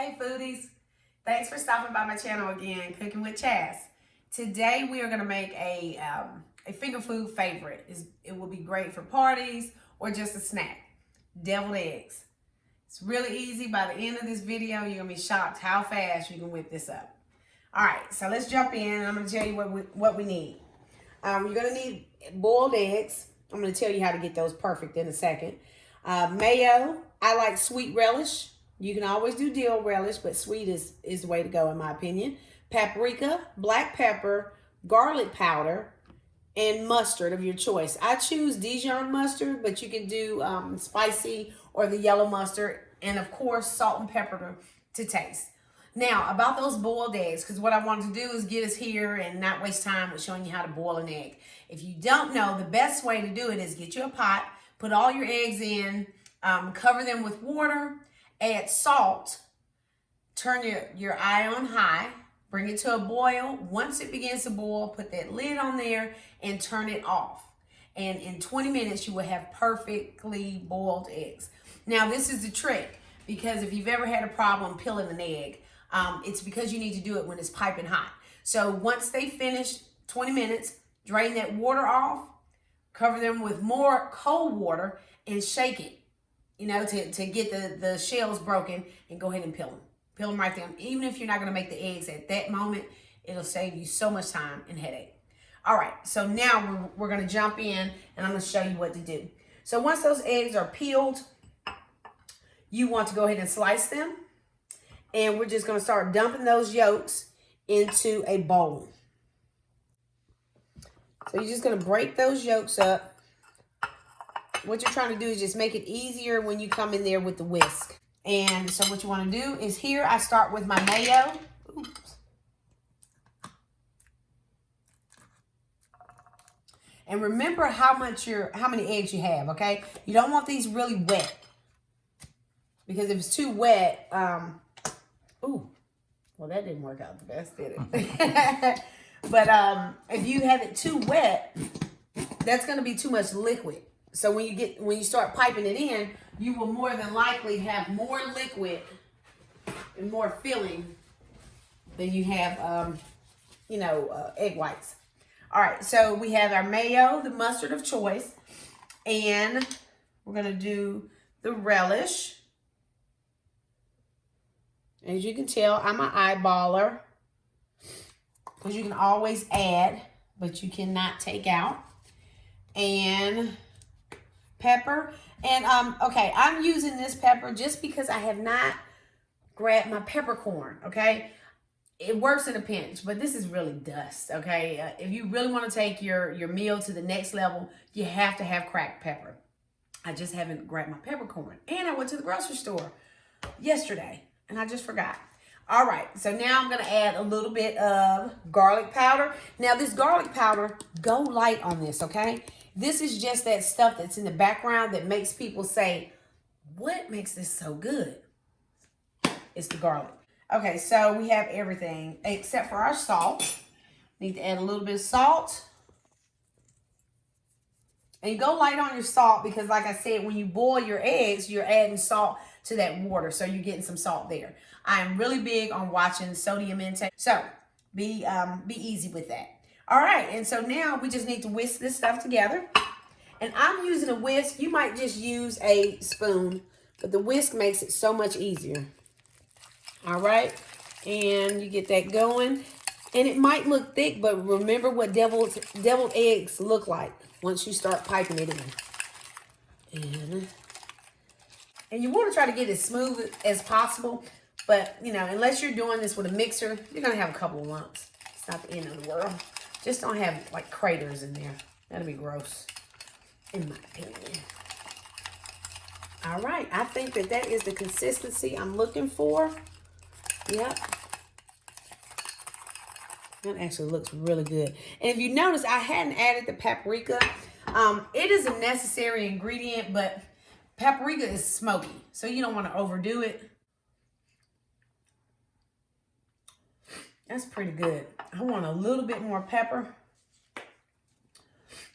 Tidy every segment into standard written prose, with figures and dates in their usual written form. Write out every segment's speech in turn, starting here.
Hey foodies, thanks for stopping by my channel again, Cooking with Chas. Today we are going to make a finger food favorite. It will be great for parties or just a snack. Deviled eggs. It's really easy. By the end of this video, you're going to be shocked how fast you can whip this up. Alright, so let's jump in. I'm going to tell you what we need. You're going to need boiled eggs. I'm going to tell you how to get those perfect in a second. Mayo. I like sweet relish. You can always do dill relish, but sweet is the way to go in my opinion. Paprika, black pepper, garlic powder, and mustard of your choice. I choose Dijon mustard, but you can do spicy or the yellow mustard. And of course, salt and pepper to taste. Now, about those boiled eggs, because what I wanted to do is get us here and not waste time with showing you how to boil an egg. If you don't know, the best way to do it is get you a pot, put all your eggs in, cover them with water, add salt, turn your eye on high, bring it to a boil. Once it begins to boil, put that lid on there and turn it off. And in 20 minutes, you will have perfectly boiled eggs. Now, this is the trick, because if you've ever had a problem peeling an egg, it's because you need to do it when it's piping hot. So once they finish 20 minutes, drain that water off, cover them with more cold water, and shake it, you know, to get the shells broken, and go ahead and peel them. Peel them right there. Even if you're not going to make the eggs at that moment, it'll save you so much time and headache. All right, so now we're going to jump in, and I'm going to show you what to do. So once those eggs are peeled, you want to go ahead and slice them. And we're just going to start dumping those yolks into a bowl. So you're just going to break those yolks up. What you're trying to do is just make it easier when you come in there with the whisk. And so what you want to do is here I start with my mayo. Oops. And remember how many eggs you have, okay? You don't want these really wet. Because if it's too wet, ooh, well that didn't work out the best, did it? But if you have it too wet, that's going to be too much liquid. So when you start piping it in, you will more than likely have more liquid and more filling than you have, egg whites. All right, so we have our mayo, the mustard of choice, and we're gonna do the relish. As you can tell, I'm an eyeballer, because you can always add, but you cannot take out. And pepper. And okay, I'm using this pepper just because I have not grabbed my peppercorn. Okay, it works in a pinch, but this is really dust. Okay, if you really want to take your meal to the next level, you have to have cracked pepper. I just haven't grabbed my peppercorn, and I went to the grocery store yesterday and I just forgot. All right, so now I'm gonna add a little bit of garlic powder. Now this garlic powder, go light on this, okay? This is just that stuff that's in the background that makes people say, what makes this so good? It's the garlic. Okay, so we have everything except for our salt. Need to add a little bit of salt. And you go light on your salt because, like I said, when you boil your eggs, you're adding salt to that water. So you're getting some salt there. I am really big on watching sodium intake. So be easy with that. All right, and so now we just need to whisk this stuff together. And I'm using a whisk. You might just use a spoon, but the whisk makes it so much easier. All right, and you get that going. And it might look thick, but remember what deviled eggs look like once you start piping it in. And you want to try to get it as smooth as possible. But, you know, unless you're doing this with a mixer, you're going to have a couple of lumps. It's not the end of the world. Just don't have, like, craters in there. That'll be gross, in my opinion. All right. I think that is the consistency I'm looking for. Yep. That actually looks really good. And if you notice, I hadn't added the paprika. It is a necessary ingredient, but paprika is smoky, so you don't want to overdo it. That's pretty good. I want a little bit more pepper.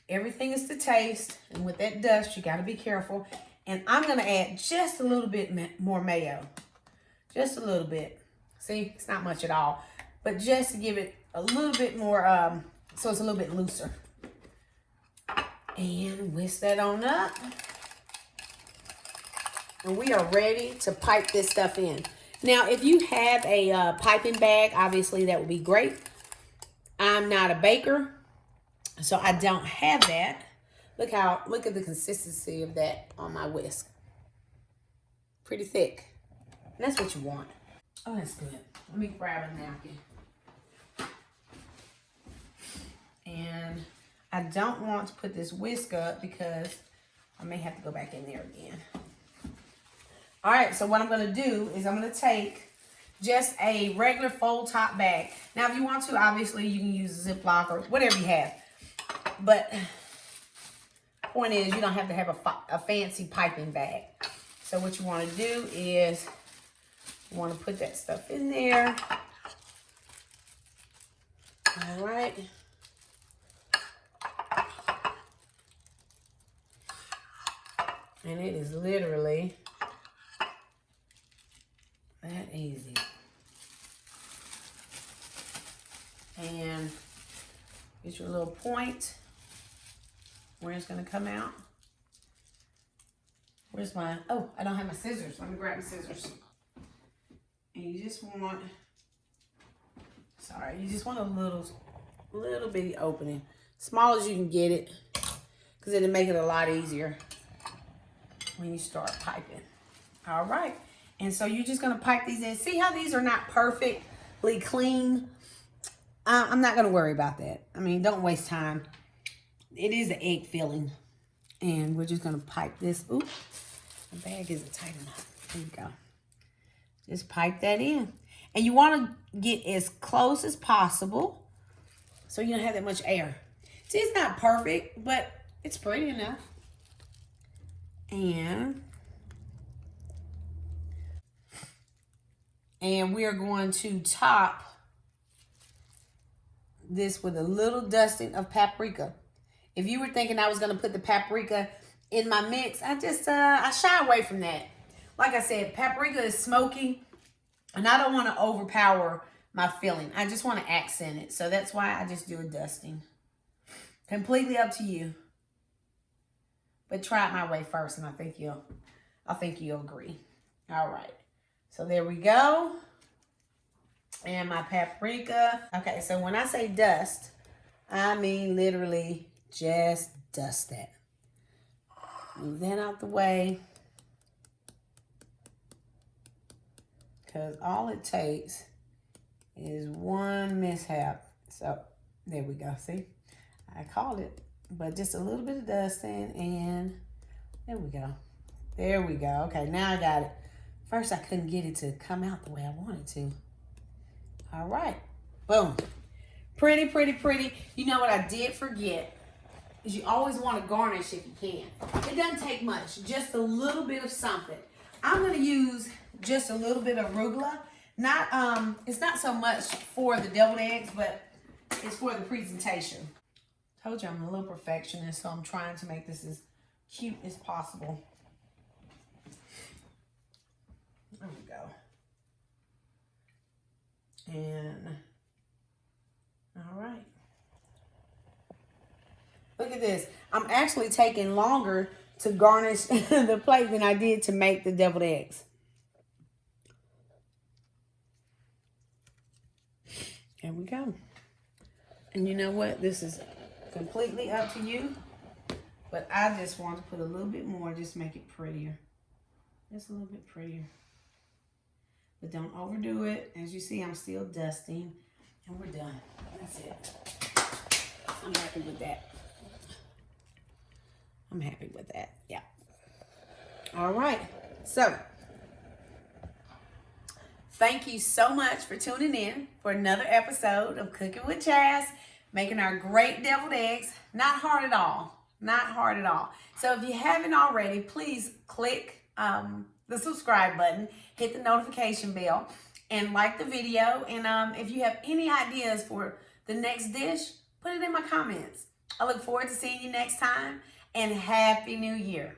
Everything is to taste, and with that dust, you got to be careful. And I'm going to add just a little bit more mayo. Just a little bit. See, it's not much at all. But just to give it a little bit more, so it's a little bit looser. And whisk that on up. And we are ready to pipe this stuff in. Now, if you have a piping bag, obviously that would be great. I'm not a baker, so I don't have that. Look at the consistency of that on my whisk. Pretty thick. And that's what you want. Oh, that's good. Let me grab a napkin. And I don't want to put this whisk up because I may have to go back in there again. All right, so what I'm going to do is I'm going to take just a regular fold top bag. Now, if you want to, obviously, you can use a Ziploc or whatever you have. But point is, you don't have to have a fancy piping bag. So what you want to do is you want to put that stuff in there. All right. And it is literally that easy. And get your little point where it's going to come out. Where's my, oh, I don't have my scissors. Let me grab my scissors. And you just want, sorry, you just want a little bitty opening. Small as you can get it, because it'll make it a lot easier when you start piping. All right. And so you're just going to pipe these in. See how these are not perfectly clean? I'm not going to worry about that. I mean, don't waste time. It is an egg filling. And we're just going to pipe this. Ooh, the bag isn't tight enough. There you go. Just pipe that in. And you want to get as close as possible so you don't have that much air. See, it's not perfect, but it's pretty enough. And we are going to top this with a little dusting of paprika. If you were thinking I was going to put the paprika in my mix, I shy away from that. Like I said, paprika is smoky, and I don't want to overpower my filling. I just want to accent it. So that's why I just do a dusting. Completely up to you. But try it my way first, and I think you'll agree. All right. So there we go. And my paprika. Okay, so when I say dust, I mean literally just dust that. Move that out the way. Because all it takes is one mishap. So there we go. See? I called it. But just a little bit of dusting, and there we go. There we go. Okay, now I got it. First, I couldn't get it to come out the way I wanted to. All right. Boom. Pretty, pretty, pretty. You know what I did forget is you always want to garnish if you can. It doesn't take much. Just a little bit of something. I'm going to use just a little bit of arugula. It's not so much for the deviled eggs, but it's for the presentation. Told you I'm a little perfectionist, so I'm trying to make this as cute as possible. There we go. And, all right. Look at this. I'm actually taking longer to garnish the plate than I did to make the deviled eggs. There we go. And you know what? This is completely up to you, but I just want to put a little bit more, just make it prettier. Just a little bit prettier. But don't overdo it. As you see, I'm still dusting, and we're done. That's it. I'm happy with that. I'm happy with that. Yeah. All right. So, thank you so much for tuning in for another episode of Cooking with Chaz, making our great deviled eggs. Not hard at all. Not hard at all. So if you haven't already, please click the subscribe button, hit the notification bell, and like the video. And if you have any ideas for the next dish, put it in my comments. I look forward to seeing you next time, and Happy New Year.